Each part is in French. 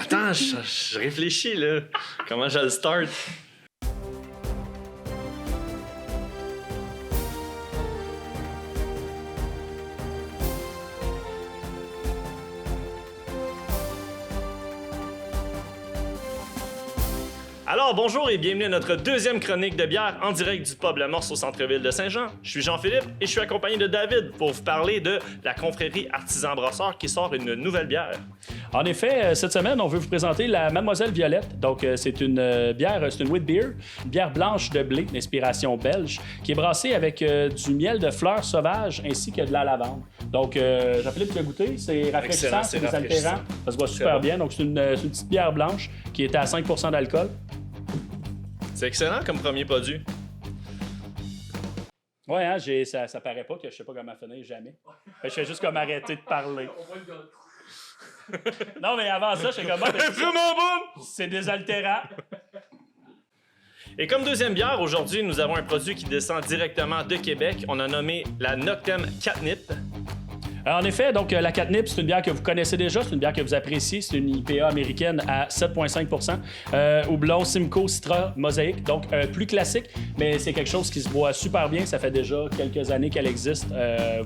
Attends, je réfléchis, là. Comment je le start? Alors, bonjour et bienvenue à notre deuxième chronique de bière en direct du pub La Morse au centre-ville de Saint-Jean. Je suis Jean-Philippe et je suis accompagné de David pour vous parler de la confrérie Artisan Brasseur qui sort une nouvelle bière. En effet, cette semaine, on veut vous présenter la Mademoiselle Violette. Donc, c'est une bière, c'est une wheat beer, une bière blanche de blé d'inspiration belge qui est brassée avec du miel de fleurs sauvages ainsi que de la lavande. Donc, Jean-Philippe, tu l'as goûté, c'est rafraîchissant, c'est désaltérant, ça se voit super bien. Donc, c'est une petite bière blanche qui est à 5% d'alcool. C'est excellent comme premier produit. Ouais, hein, ça paraît pas que je sais pas comment finir jamais. Je fais juste comme arrêter de parler. Non, mais avant ça, je fais comme... C'est vraiment bon! C'est désaltérant. Et comme deuxième bière, aujourd'hui, nous avons un produit qui descend directement de Québec. On a nommé la Noctem Catnip. En effet, donc la Catnip, c'est une bière que vous connaissez déjà, c'est une bière que vous appréciez, c'est une IPA américaine à 7,5%. Houblon Simcoe Citra Mosaïque, donc plus classique, mais c'est quelque chose qui se boit super bien. Ça fait déjà quelques années qu'elle existe.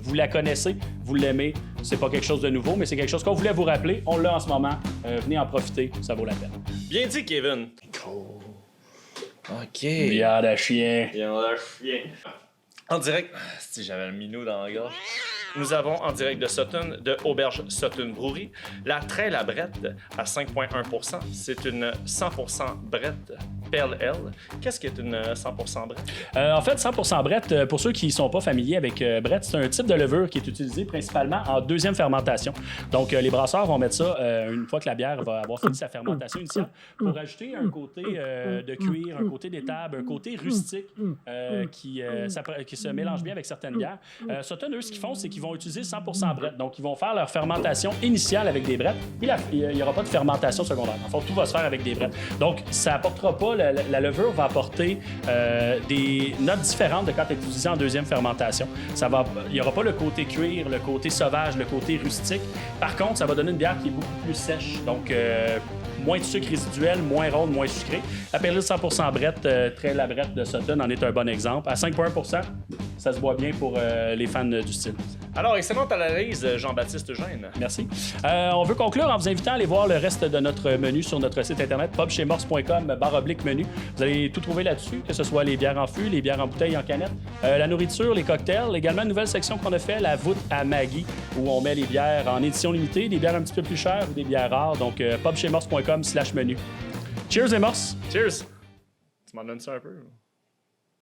Vous la connaissez, vous l'aimez. C'est pas quelque chose de nouveau, mais c'est quelque chose qu'on voulait vous rappeler. On l'a en ce moment. Venez en profiter, ça vaut la peine. Bien dit, Kevin. Cool. OK. Bière de chien. Bien de chien. En direct, Si j'avais le minou dans la gorge. nous avons en direct de Sutton, de Auberge Sutton Brewery, la Trail à Brette à 5,1%. C'est une 100% Brette Pale Ale. Qu'est-ce qu'est une 100% Brette? En fait, 100% Brette, pour ceux qui ne sont pas familiers avec Brette, c'est un type de levure qui est utilisé principalement en deuxième fermentation. Donc, les brasseurs vont mettre ça une fois que la bière va avoir fini sa fermentation initiale pour ajouter un côté de cuir, un côté d'étable, un côté rustique qui se mélange bien avec certaines bières. Sutton, eux, ce qu'ils font, c'est qu'ils vont utiliser 100% Brette. Donc, ils vont faire leur fermentation initiale avec des brettes. Puis, il n'y aura pas de fermentation secondaire. En fait, tout va se faire avec des brettes. Donc, ça apportera pas, la levure va apporter des notes différentes de quand elle est utilisée en deuxième fermentation. Il n'y aura pas le côté cuir, le côté sauvage, le côté rustique. Par contre, ça va donner une bière qui est beaucoup plus sèche. Donc, moins de sucre résiduel, moins ronde, moins sucré. La pérille 100% Brette, très la Brette de Sutton en est un bon exemple. À 5,1%, ça se boit bien pour les fans du style. Alors, excellente analyse, Jean-Baptiste Eugène. Merci. On veut conclure en vous invitant à aller voir le reste de notre menu sur notre site internet pubchez-morse.com/menu. Vous allez tout trouver là-dessus, que ce soit les bières en fût, les bières en bouteille, en canette, la nourriture, les cocktails, également une nouvelle section qu'on a fait, la voûte à Maggie, où on met les bières en édition limitée, des bières un petit peu plus chères ou des bières rares. Donc, pubchez-morse.com/menu. Cheers les morses! Cheers! Tu m'en donnes ça un peu?